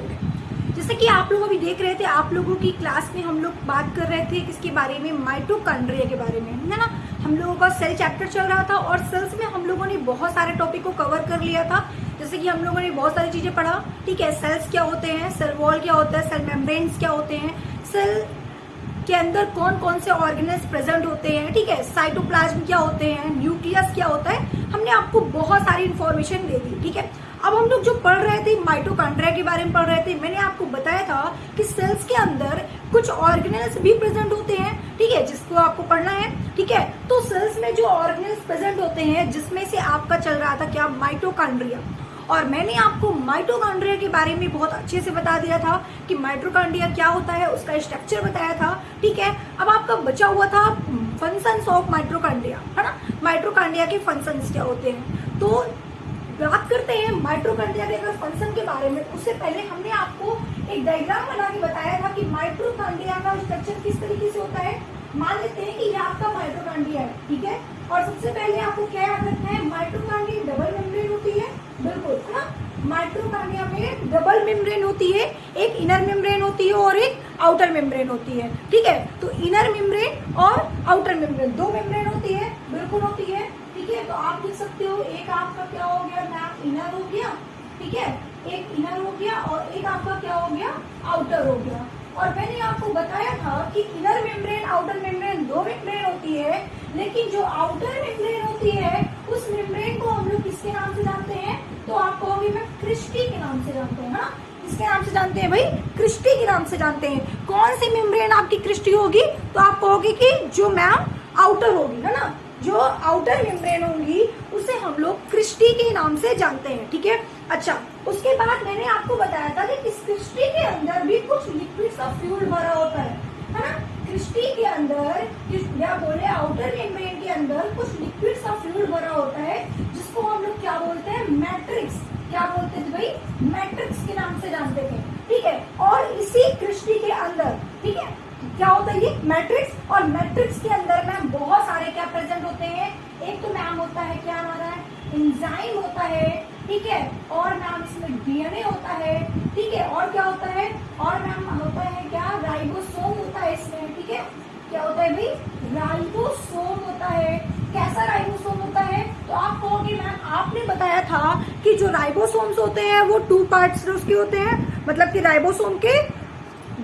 हैं। जैसे कि आप लोग अभी देख रहे थे, आप लोगों की क्लास में हम लोग बात कर रहे थे किसके बारे में, माइटोकॉन्ड्रिया के बारे में, है ना। हम लोगों का सेल चैप्टर चल रहा था और सेल्स में हम लोगों ने बहुत सारे टॉपिक को कवर कर लिया था। जैसे कि हम लोगों ने बहुत सारी चीजें पढ़ा, ठीक है। सेल्स क्या होते हैं, सेल वॉल क्या होता है, सेल मेम्ब्रेन्स क्या होते हैं, सेल के अंदर कौन कौन से ऑर्गेनेल्स प्रेजेंट होते हैं, ठीक है। साइटोप्लाज्म क्या होते हैं, न्यूक्लियस क्या होता है, हमने आपको बहुत सारी इंफॉर्मेशन दे दी, ठीक है। अब हम लोग जो पढ़ रहे थे माइटोकॉन्ड्रिया के बारे में पढ़ रहे थे, मैंने आपको बताया था कि सेल्स के अंदर कुछ ऑर्गेनेल्स भी प्रेजेंट होते हैं, ठीक है, जिसको आपको पढ़ना है, ठीक है। तो सेल्स में जो ऑर्गेनेल्स प्रेजेंट होते हैं जिसमें से आपका चल रहा था क्या, माइटोकॉन्ड्रिया। और मैंने आपको माइटोकॉन्ड्रिया के बारे में बहुत अच्छे से बता दिया था कि माइटोकॉन्ड्रिया क्या होता है, उसका स्ट्रक्चर बताया था, ठीक है। अब आपका बचा हुआ था फंक्शंस ऑफ माइटोकॉन्ड्रिया, है ना। माइटोकॉन्ड्रिया के फंक्शंस क्या होते हैं, तो बात करते हैं माइटोकॉन्ड्रिया के अगर फंक्शन के बारे में। उससे पहले हमने आपको एक डायग्राम बना के बताया था कि माइटोकॉन्ड्रिया का स्ट्रक्चर किस तरीके से होता है। मान लेते हैं कि ये आपका माइटोकॉन्ड्रिया है, ठीक है। और सबसे पहले आपको क्या याद रखना है, माइटोकॉन्ड्रिया डबल मेम्ब्रेन होती है, बिल्कुल, है ना। माइटोकॉन्ड्रिया में डबल मेम्ब्रेन होती है, एक इनर मेम्ब्रेन होती है और एक आउटर मेम्ब्रेन होती है, ठीक है। तो इनर मेम्ब्रेन और आउटर मेम्ब्रेन दो मेम्ब्रेन होती है, बिल्कुल होती है, ठीक है। तो आप लिख सकते हो, एक आपका क्या हो गया मैम, इनर हो गया, ठीक है, एक इनर हो गया और एक आपका क्या हो गया, आउटर हो गया। और मैंने आपको बताया था कि इनर मेम्ब्रेन आउटर मेम्ब्रेन दो मेम्ब्रेन होती है, लेकिन जो आउटर मेम्ब्रेन होती है उस मेम्ब्रेन को हम लोग किसके नाम से जानते हैं, तो आप कहोगे मैं क्रिस्टी के नाम से जानते हैं, ना। किसके नाम से जानते हैं भाई, क्रिस्टी के नाम से जानते हैं। कौन सी मेम्ब्रेन आपकी क्रिस्टी होगी, तो आप कहोगे कि जो मैम आउटर होगी, है ना, जो आउटर मेम्ब्रेन होंगी उसे हम लोग क्रिस्टी के नाम से जानते हैं, ठीक है। अच्छा, उसके बाद मैंने आपको बताया था कि इस क्रिस्टी के अंदर भी कुछ लिक्विड सा फ्लूइड भरा होता है ना। क्रिस्टी के अंदर या बोले आउटर मेम्ब्रेन के अंदर कुछ लिक्विड सा फ्लूइड भरा होता है, जिसको हम लोग क्या बोलते हैं, मैट्रिक्स। क्या बोलते थे भाई, मैट्रिक्स के नाम से जानते थे, ठीक है। और इसी क्रिस्टी के अंदर, ठीक है, क्या होता है ये मैट्रिक्स। और मैट्रिक्स के अंदर मैम बहुत सारे क्या प्रेजेंट होते हैं, एक तो मैम होता है क्या हमारा एंजाइम होता है, ठीक है, और मैम इसमें डीएनए होता है, ठीक है, और क्या होता है, और मैम होता है क्या, राइबोसोम होता है इसमें, ठीक है। क्या होता है भाई, राइबोसोम होता है। कैसा राइबोसोम होता है, तो आप कहोगे मैम आपने बताया था कि जो राइबोसोम्स होते हैं वो 2 पार्ट्स उसके होते हैं, मतलब कि राइबोसोम के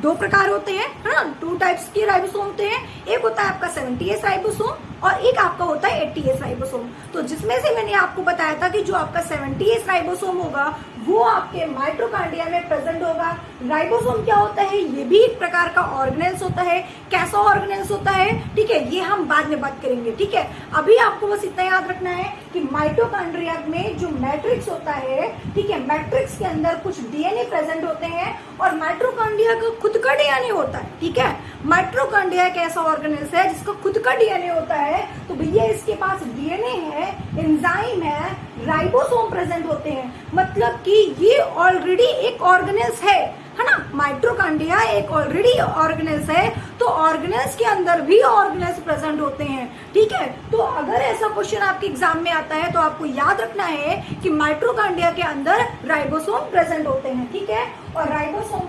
2 प्रकार होते हैं, है ना। 2 टाइप्स के राइबोसोम होते हैं, एक होता है आपका 70S राइबोसोम और एक आपका होता है 80S राइबोसोम। तो जिसमें से मैंने आपको बताया था कि जो आपका 70S राइबोसोम होगा वो आपके माइटोकॉन्ड्रिया में प्रेजेंट होगा। राइबोसोम क्या होता है, ये भी एक प्रकार का ऑर्गेनेल्स होता है। कैसा ऑर्गेनेल्स होता है, ठीक है, ये हम बाद में बात करेंगे, ठीक है। अभी आपको बस इतना याद रखना है कि माइटोकॉन्ड्रिया में जो मैट्रिक्स होता है, ठीक है, मैट्रिक्स के अंदर कुछ डीएनए प्रेजेंट होते हैं और माइटोकॉन्ड्रिया का खुद का डीएनए होता है, ठीक है। माइटोकॉन्ड्रिया एक ऐसा ऑर्गेनेल्स है जिसका खुद का डीएनए होता है, तो भैया इसके पास डीएनए है, एंजाइम है, राइबोसोम प्रेजेंट होते हैं, मतलब कि ये ऑलरेडी एक ऑर्गेनेल्स है ना। माइटोकॉन्ड्रिया एक ऑलरेडी ऑर्गेनेल्स है, तो ऑर्गेनेल्स के अंदर भी ऑर्गेनेल्स प्रेजेंट होते हैं, ठीक है। तो अगर ऐसा क्वेश्चन आपके एग्जाम में आता है तो आपको याद रखना है कि माइटोकॉन्ड्रिया के अंदर राइबोसोम प्रेजेंट होते हैं, ठीक है। और राइबोसोम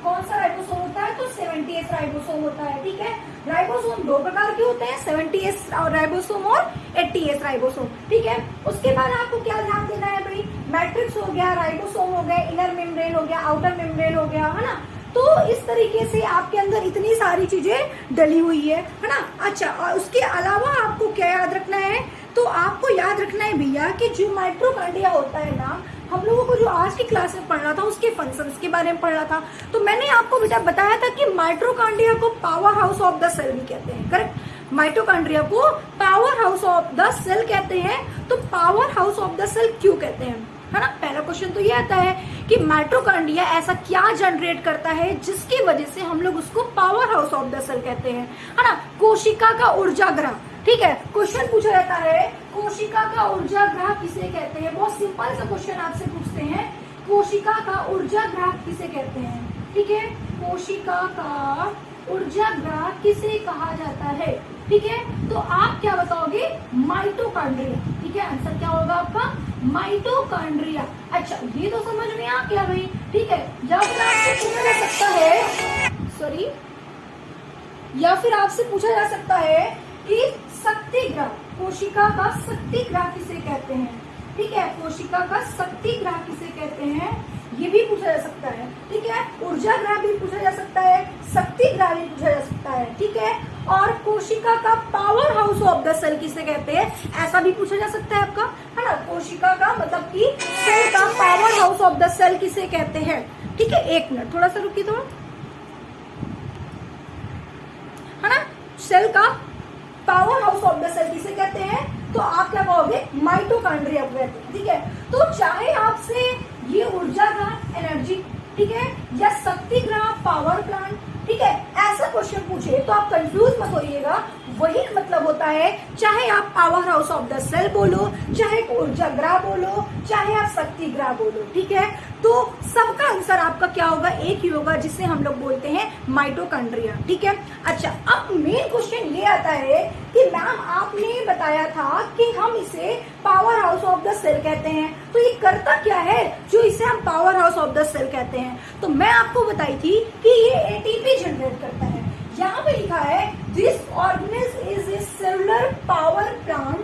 कौन सा राइबोसोम होता है, तो 70S राइबोसोम होता है, ठीक है। राइबोसोम 2 प्रकार के होते हैं, 70S राइबोसोम और 80S राइबोसोम, ठीक है। उसके बाद आपको क्या ध्यान देना है भाई, मैट्रिक्स हो गया, राइबोसोम हो गया, इनर मेम्ब्रेन हो गया, आउटर मेम्ब्रेन हो गया, है ना। तो इस तरीके से आपके अंदर इतनी सारी चीजें डली हुई है ना। अच्छा, और उसके अलावा आपको क्या याद रखना है, तो आपको याद रखना है भैया कि जो माइटोकॉन्ड्रिया होता है ना, हम लोगों को जो आज की क्लास में पढ़ना था उसके फंक्शंस के बारे में पढ़ना था। तो मैंने आपको बेटा बताया था कि माइटोकॉन्ड्रिया को power house of the cell भी कहते हैं, करेक्ट। माइटोकॉन्ड्रिया को power house of the cell कहते हैं। तो power house of the cell क्यों कहते हैं, है ना। पहला क्वेश्चन तो ये आता है कि माइटोकॉन्ड्रिया ऐसा क्या जनरेट करता है जिसकी वजह से हम लोग उसको power house of the cell कहते हैं, है ना। कोशिका का ऊर्जा ग्रह, ठीक है, क्वेश्चन पूछा जाता है कोशिका का ऊर्जा ग्रह किसे कहते हैं। बहुत सिंपल सा क्वेश्चन आपसे पूछते हैं, कोशिका का ऊर्जा ग्रह किसे कहते हैं, ठीक है। कोशिका का ऊर्जा ग्रह किसे कहा जाता है, ठीक है। तो आप क्या बताओगे, माइटोकॉन्ड्रिया, ठीक है। आंसर क्या होगा आपका, माइटोकॉन्ड्रिया। अच्छा, ये तो समझ में आ गया भाई। ठीक है। या फिर आपसे पूछा जा सकता है, सॉरी, या फिर आपसे पूछा जा सकता है कि शक्ति ग्रह, कोशिका का शक्ति ग्रह किसे कहते हैं, ठीक है, कोशिका का शक्ति ग्रह किसे कहते हैं, ये भी पूछा जा सकता है, ठीक है। ऊर्जा ग्रह भी पूछा जा सकता है, शक्ति ग्रह भी पूछा जा सकता है, ठीक है। और कोशिका का power house of the cell किसे कहते हैं, ऐसा भी पूछा जा सकता है आपका, है ना। कोशिका का मतलब कि सेल का power house of the cell किसे कहते हैं, ठीक है। एक मिनट थोड़ा सा रुकिए, तो है ना, सेल का power house of the cell किसे कहते हैं, तो आप क्या कहोगे, माइटोकॉन्ड्रिया कहते हैं, ठीक है। तो चाहे आपसे ये ऊर्जा ग्रह एनर्जी, ठीक है, या शक्ति ग्रह पावर प्लांट, ठीक है, ऐसा क्वेश्चन पूछे तो आप कंफ्यूज मत होइएगा। वही मतलब होता है, चाहे आप power house of the cell बोलो, चाहे ऊर्जा ग्रह बोलो, चाहे आप शक्ति ग्रह बोलो, ठीक है। तो सबका आंसर आपका क्या होगा, एक ही होगा, जिसे हम लोग बोलते हैं माइटोकॉन्ड्रिया, ठीक है। अच्छा, अब मेन क्वेश्चन ये आता है कि मैम आपने बताया था कि हम इसे power house of the cell कहते हैं, तो ये करता क्या है जो इसे हम power house of the cell कहते हैं। तो मैं आपको बताई थी कि ये एटीपी जनरेट करता है। यहाँ पे लिखा है this organism is a cellular power plant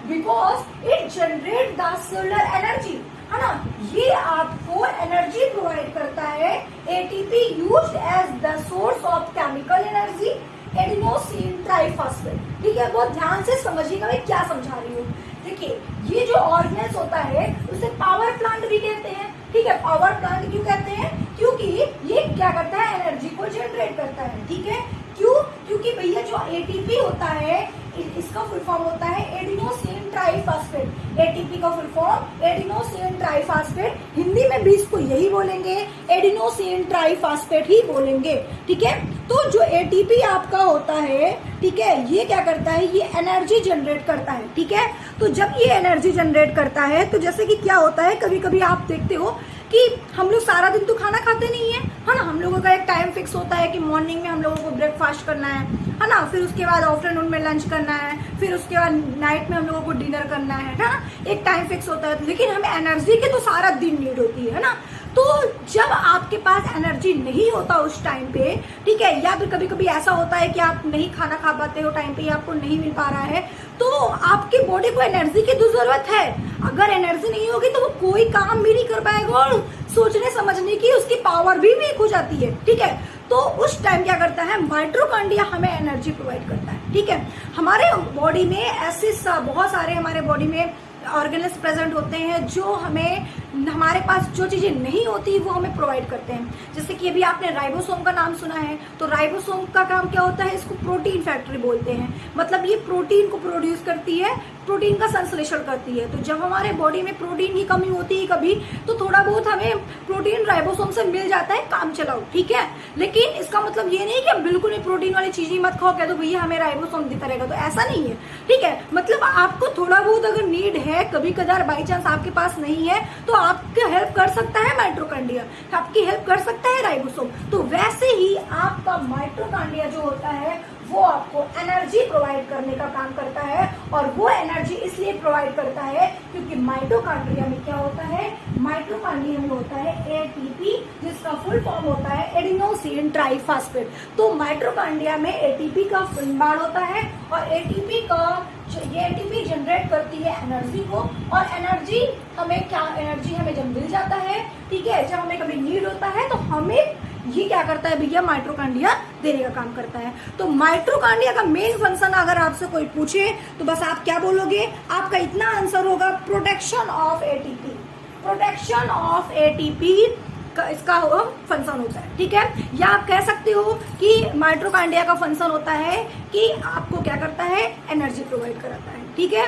because it generate the cellular energy, है ना। ये आपको एनर्जी प्रोवाइड करता है। ATP used as the source of chemical energy, adenosine triphosphate, ठीक है। बहुत ध्यान से समझिएगा मैं क्या समझा रही हूँ। देखिए, ये जो ऑर्गेनेज होता है उसे पावर प्लांट भी कहते हैं, ठीक है। पावर प्लांट क्यों कहते हैं, क्योंकि ये क्या करता है, एनर्जी को जनरेट करता है, ठीक है। क्यों, क्योंकि भैया जो एटीपी होता है इसका फुल फॉर्म होता है एडिनोसिन ट्राइफॉस्फेट। एटीपी का full form adenosine triphosphate, Hindi में भी इसको यही बोलेंगे, एडिनोसिन ट्राइफॉस्फेट ही बोलेंगे, ठीक है। तो जो एटीपी आपका होता है, ठीक है, ये क्या करता है, ये एनर्जी जनरेट करता है, ठीक है। तो जब ये एनर्जी जनरेट करता है, तो जैसे कि क्या होता है, कभी कभी आप देखते हो कि हम लोग सारा दिन तो खाना खाते नहीं है ना। हम लोगों का एक टाइम फिक्स होता है कि मॉर्निंग में हम लोगों को ब्रेकफास्ट करना है ना, फिर उसके बाद आफ्टरनून में लंच करना है, फिर उसके बाद नाइट में हम लोगों को डिनर करना है ना। एक टाइम फिक्स होता है, लेकिन हमें एनर्जी की तो सारा दिन नीड होती है ना। तो जब आपके पास एनर्जी नहीं होता उस टाइम पे, ठीक है, या फिर कभी कभी ऐसा होता है कि आप नहीं खाना खा पाते हो टाइम पे, या आपको नहीं मिल पा रहा है, तो आपकी बॉडी को एनर्जी की तो जरूरत है। अगर एनर्जी नहीं होगी तो वो कोई काम भी नहीं कर पाएगा और सोचने समझने की उसकी पावर भी वीक हो जाती है, ठीक है। तो उस टाइम क्या करता है, माइटोकॉन्ड्रिया हमें एनर्जी प्रोवाइड करता है, ठीक है। हमारे बॉडी में ऐसे बहुत सारे हमारे बॉडी में ऑर्गेनेल्स प्रेजेंट होते हैं जो हमें, हमारे पास जो चीजें नहीं होती वो हमें प्रोवाइड करते हैं। जैसे कि अभी आपने राइबोसोम का नाम सुना है, तो राइबोसोम का काम क्या होता है, इसको प्रोटीन फैक्ट्री बोलते हैं। मतलब ये प्रोटीन को प्रोड्यूस करती है, प्रोटीन का संश्लेषण करती है। तो जब हमारे बॉडी में प्रोटीन की कमी होती है कभी, तो थोड़ा बहुत हमें प्रोटीन राइबोसोम से मिल जाता है, काम चलाओ, ठीक है। लेकिन इसका मतलब ये नहीं कि आप बिल्कुल भी प्रोटीन वाली चीज ही मत खाओ, कह दो भैया हमें राइबोसोम देता रहेगा, तो ऐसा नहीं है, ठीक है। मतलब आपको थोड़ा बहुत अगर नीड है, कभी कदार बाई चांस आपके पास नहीं है, तो आपकी हेल्प कर सकता है माइटोकॉन्ड्रिया, आपकी हेल्प कर सकता है राइबोसोम। तो वैसे ही आपका माइटोकॉन्ड्रिया जो होता है वो आपको एनर्जी प्रोवाइड करने का काम करता है। और वो एनर्जी इसलिए प्रोवाइड करता है क्योंकि माइटोकॉन्ड्रिया में क्या होता है, माइटोकॉन्ड्रिया में होता है एटीपी, जिसका फुल फॉर्म होता है एडिनोसिन ट्राइफॉस्फेट। तो माइटोकॉन्ड्रिया में एटीपी का निर्माण होता है, और एटीपी जनरेट करती है एनर्जी को। और एनर्जी हमें जब मिल जाता है, ठीक है, जब हमें कभी नीड होता है, तो हमें ये क्या करता है भैया, माइटोकॉन्ड्रिया देने का काम करता है। तो माइटोकॉन्ड्रिया का मेन फंक्शन अगर आपसे कोई पूछे तो बस आप क्या बोलोगे, आपका इतना आंसर होगा, protection of ATP. Protection of ATP का इसका फंक्शन होता है, ठीक है। या आप कह सकते हो कि माइटोकॉन्ड्रिया का फंक्शन होता है कि आपको क्या करता है, एनर्जी प्रोवाइड कराता है, ठीक है।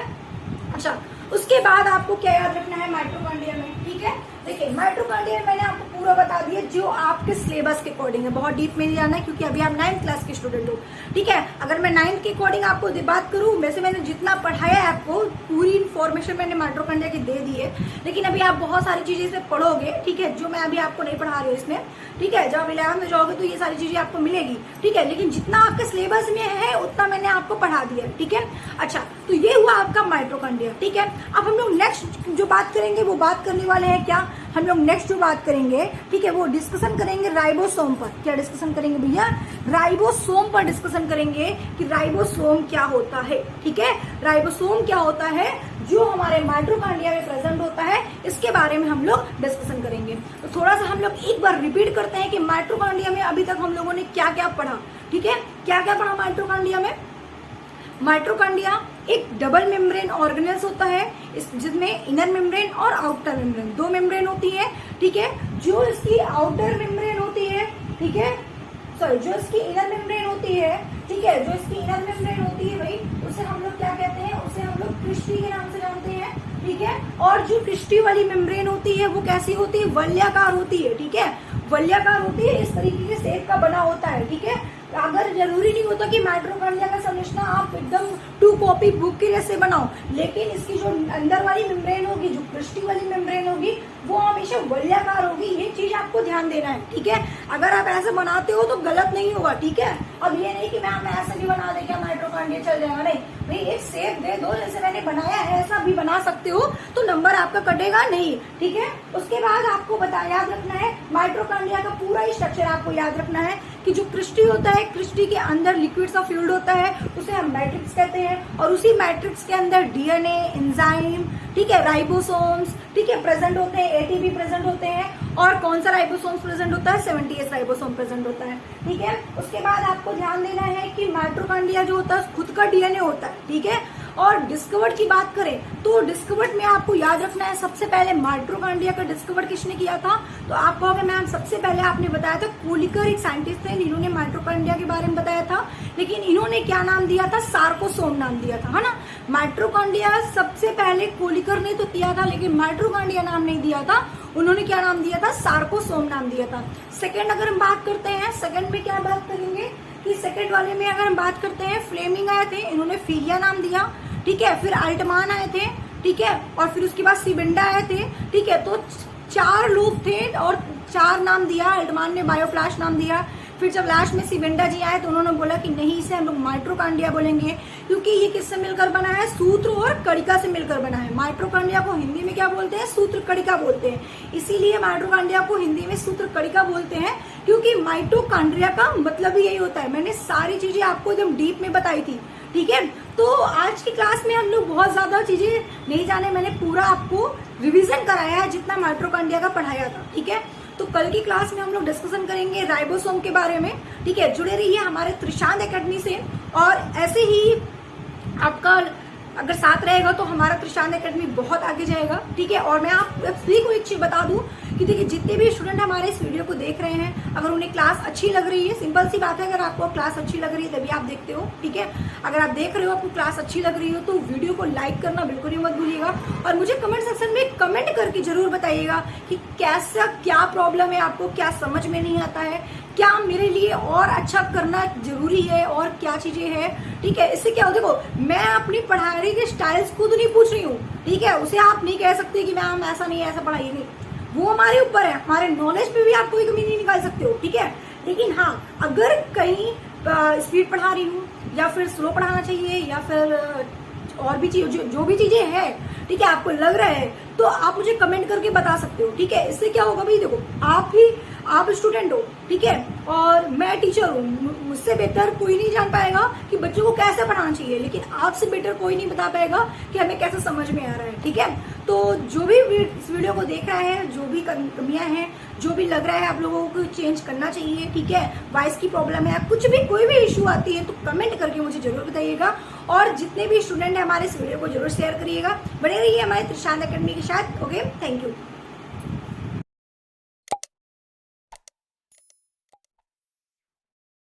अच्छा, उसके बाद आपको क्या याद रखना है माइटोकॉन्ड्रिया में, ठीक है। देखिए, माइटोकॉन्ड्रिया मैंने आपको पूरा बता दिया जो आपके सिलेबस के अकॉर्डिंग है, बहुत डीप में नहीं जाना है क्योंकि अभी आप 9th क्लास के स्टूडेंट हो, ठीक है। अगर मैं 9th के अकॉर्डिंग आपको बात करूं, वैसे मैंने जितना पढ़ाया है आपको पूरी इन्फॉर्मेशन मैंने माइटोकॉन्ड्रिया की दे दी है, लेकिन अभी आप बहुत सारी चीजें इसमें पढ़ोगे, ठीक है, जो मैं अभी आपको नहीं पढ़ा रही हूँ इसमें, ठीक है। जब आप 11th में जाओगे तो ये सारी चीजें आपको मिलेगी, ठीक है, लेकिन जितना आपके सिलेबस में है उतना मैंने आपको पढ़ा दिया है, ठीक है। अच्छा, तो ये हुआ आपका माइटोकॉन्ड्रिया, ठीक है। अब हम लोग नेक्स्ट जो बात करेंगे वो बात करने वाले हैं क्या, हम लोग नेक्स्ट जो बात करेंगे, ठीक है, वो डिस्कशन करेंगे राइबोसोम पर। क्या डिस्कशन करेंगे भैया, राइबोसोम पर डिस्कशन करेंगे कि राइबोसोम क्या होता है, ठीक है। राइबोसोम क्या होता है जो हमारे माइटोकॉन्ड्रिया में प्रेजेंट होता है, इसके बारे में हम लोग डिस्कशन करेंगे। तो थोड़ा सा हम लोग एक बार रिपीट करते हैं कि माइटोकॉन्ड्रिया में अभी तक हम लोगों ने क्या क्या पढ़ा, ठीक है। क्या क्या पढ़ा माइटोकॉन्ड्रिया में। माइटोकॉन्ड्रिया एक डबल मेम्ब्रेन ऑर्गेनेल्स होता है, जिसमें इनर मेम्ब्रेन और आउटर मेम्ब्रेन, दो मेम्ब्रेन होती है, ठीक है। जो इसकी आउटर मेम्ब्रेन होती है, ठीक है, सॉरी, जो इसकी इनर मेम्ब्रेन होती है, ठीक है, जो इसकी इनर मेम्ब्रेन होती है भाई, उसे हम लोग क्या कहते हैं, उसे हम लोग क्रिस्टी के नाम से जानते हैं, ठीक है। और जो क्रिस्टी वाली मेम्ब्रेन होती है वो कैसी होती है, वलयाकार होती है, ठीक है, वलयाकार होती है, इस तरीके के शेप का बना होता है, ठीक है। अगर जरूरी नहीं होता कि माइटोकॉन्ड्रिया का संरचना आप एकदम 2 कॉपी बुक के जैसे बनाओ, लेकिन इसकी जो अंदर वाली मेम्ब्रेन होगी, जो क्रिस्टी वाली मेम्ब्रेन होगी, वो हमेशा वलयाकार होगी। ये चीज आपको ध्यान देना है, ठीक है। अगर आप ऐसे बनाते हो तो गलत नहीं होगा, ठीक है। अब ये नहीं कि मैम ऐसे भी बना दे क्या माइटोकॉन्ड्रिया चल जाएगा, नहीं भाई, एक शेप दे दो जैसे मैंने बनाया है, ऐसा भी बना सकते हो तो नंबर आपका कटेगा नहीं, ठीक है। उसके बाद आपको याद रखना है माइटोकॉन्ड्रिया का पूरा ही स्ट्रक्चर आपको याद रखना है कि जो क्रिस्टी होता है, क्रिस्टी के अंदर लिक्विड सा फ्लूइड होता है, उसे हम मैट्रिक्स कहते हैं, और उसी मैट्रिक्स के अंदर डीएनए, एंजाइम, ठीक है, राइबोसोम्स, ठीक है, प्रेजेंट होते हैं, एटीपी प्रेजेंट होते हैं। और कौन सा राइबोसोम्स प्रेजेंट होता है, 70S राइबोसोम प्रेजेंट होता है, ठीक है। उसके बाद आपको ध्यान देना है कि माइटोकॉन्ड्रिया जो होता है खुद का डीएनए होता है, ठीक है। और डिस्कवर्ड की बात करें तो डिस्कवर्ड में आपको याद रखना है, सबसे पहले माइटोकॉन्ड्रिया का डिस्कवर किसने किया था, तो आप कहोगे मैम सबसे पहले आपने बताया था कोलिकर, एक साइंटिस्ट थे, इन्होंने माइटोकॉन्ड्रिया के बारे में बताया था, लेकिन इन्होंने क्या नाम दिया था, सार्कोसोम नाम दिया था, है ना। माइटोकॉन्ड्रिया सबसे पहले कोलिकर ने तो किया था, लेकिन माइटोकॉन्ड्रिया नाम नहीं दिया था, उन्होंने क्या नाम दिया था, सार्कोसोम नाम दिया था। सेकंड अगर हम बात करते हैं, सेकंड में क्या बात करेंगे कि सेकंड वाले में अगर हम बात करते हैं, फ्लेमिंग आए थे, इन्होंने फिलिया नाम दिया, ठीक है। फिर अल्टमान आए थे, ठीक है, और फिर उसके बाद सिबिंडा आए थे, ठीक है। तो 4 लोग थे और 4 नाम दिया, अल्टमान ने बायोप्लास्ट नाम दिया। फिर जब लास्ट में सिबिंडा जी आए तो उन्होंने बोला कि नहीं, इसे हम लोग माइटोकॉन्ड्रिया बोलेंगे, क्योंकि ये किससे मिलकर बना है, सूत्र और कणिका से मिलकर बना है। माइटोकॉन्ड्रिया को हिंदी में क्या बोलते हैं, सूत्र कणिका बोलते हैं, इसीलिए माइटोकॉन्ड्रिया को हिंदी में सूत्र कणिका बोलते हैं, क्योंकि माइटोकॉन्ड्रिया का मतलब ही यही होता है। मैंने सारी चीजें आपको एकदम डीप में बताई थी, ठीक है। तो आज की क्लास में हम लोग बहुत ज्यादा चीजें नहीं जाने, मैंने पूरा आपको रिवीजन कराया है जितना माइटोकॉन्ड्रिया का पढ़ाया था, ठीक है। तो कल की क्लास में हम लोग डिस्कशन करेंगे राइबोसोम के बारे में, ठीक है। जुड़े रहिए हमारे त्रिशांत एकेडमी से, और ऐसे ही आपका अगर साथ रहेगा तो हमारा त्रिशांत एकेडमी बहुत आगे जाएगा, ठीक है। और मैं आप सभी को एक चीज बता दूं कि देखिए, जितने भी स्टूडेंट हमारे इस वीडियो को देख रहे हैं, अगर उन्हें क्लास अच्छी लग रही है, सिंपल सी बात है, अगर आपको क्लास अच्छी लग रही है तभी आप देखते हो, ठीक है। अगर आप देख रहे हो, आपको क्लास अच्छी लग रही हो, तो वीडियो को लाइक करना बिल्कुल ही मत भूलिएगा, और मुझे कमेंट सेक्शन में कमेंट करके जरूर बताइएगा कि कैसा, क्या प्रॉब्लम है आपको, क्या समझ में नहीं आता है, क्या मेरे लिए और अच्छा करना जरूरी है, और क्या चीजें हैं, ठीक है। इससे क्या हो, देखो मैं अपनी पढ़ाई के स्टाइल्स खुद नहीं पूछ रही हूँ, ठीक है। उसे आप नहीं कह सकते कि मैम ऐसा नहीं, ऐसा पढ़ाइए, नहीं, वो हमारे ऊपर है, हमारे नॉलेज पे भी आप कोई कमी नहीं निकाल सकते हो, ठीक है। लेकिन हाँ, अगर कहीं स्पीड पढ़ा रही हूँ या फिर स्लो पढ़ाना चाहिए या फिर और भी चीज, जो भी चीजें हैं, ठीक है, आपको लग रहा है तो आप मुझे कमेंट करके बता सकते हो, ठीक है। इससे क्या होगा भाई, देखो आप स्टूडेंट हो, ठीक है, और मैं टीचर हूँ, मुझसे बेहतर कोई नहीं जान पाएगा कि बच्चों को कैसे पढ़ाना चाहिए, लेकिन आपसे बेटर कोई नहीं बता पाएगा कि हमें कैसे समझ में आ रहा है, ठीक है। तो जो भी इस वीडियो को देख रहा है, जो भी कमियां हैं, जो भी लग रहा है आप लोगों को चेंज करना चाहिए, ठीक है, वॉइस की प्रॉब्लम है, कुछ भी कोई भी इशू आती है तो कमेंट करके मुझे जरूर बताइएगा, और जितने भी स्टूडेंट हैं हमारे इस वीडियो को जरूर शेयर करिएगा। बने रहिए हमारे त्रिशांत एकेडमी के साथ। Okay, thank you.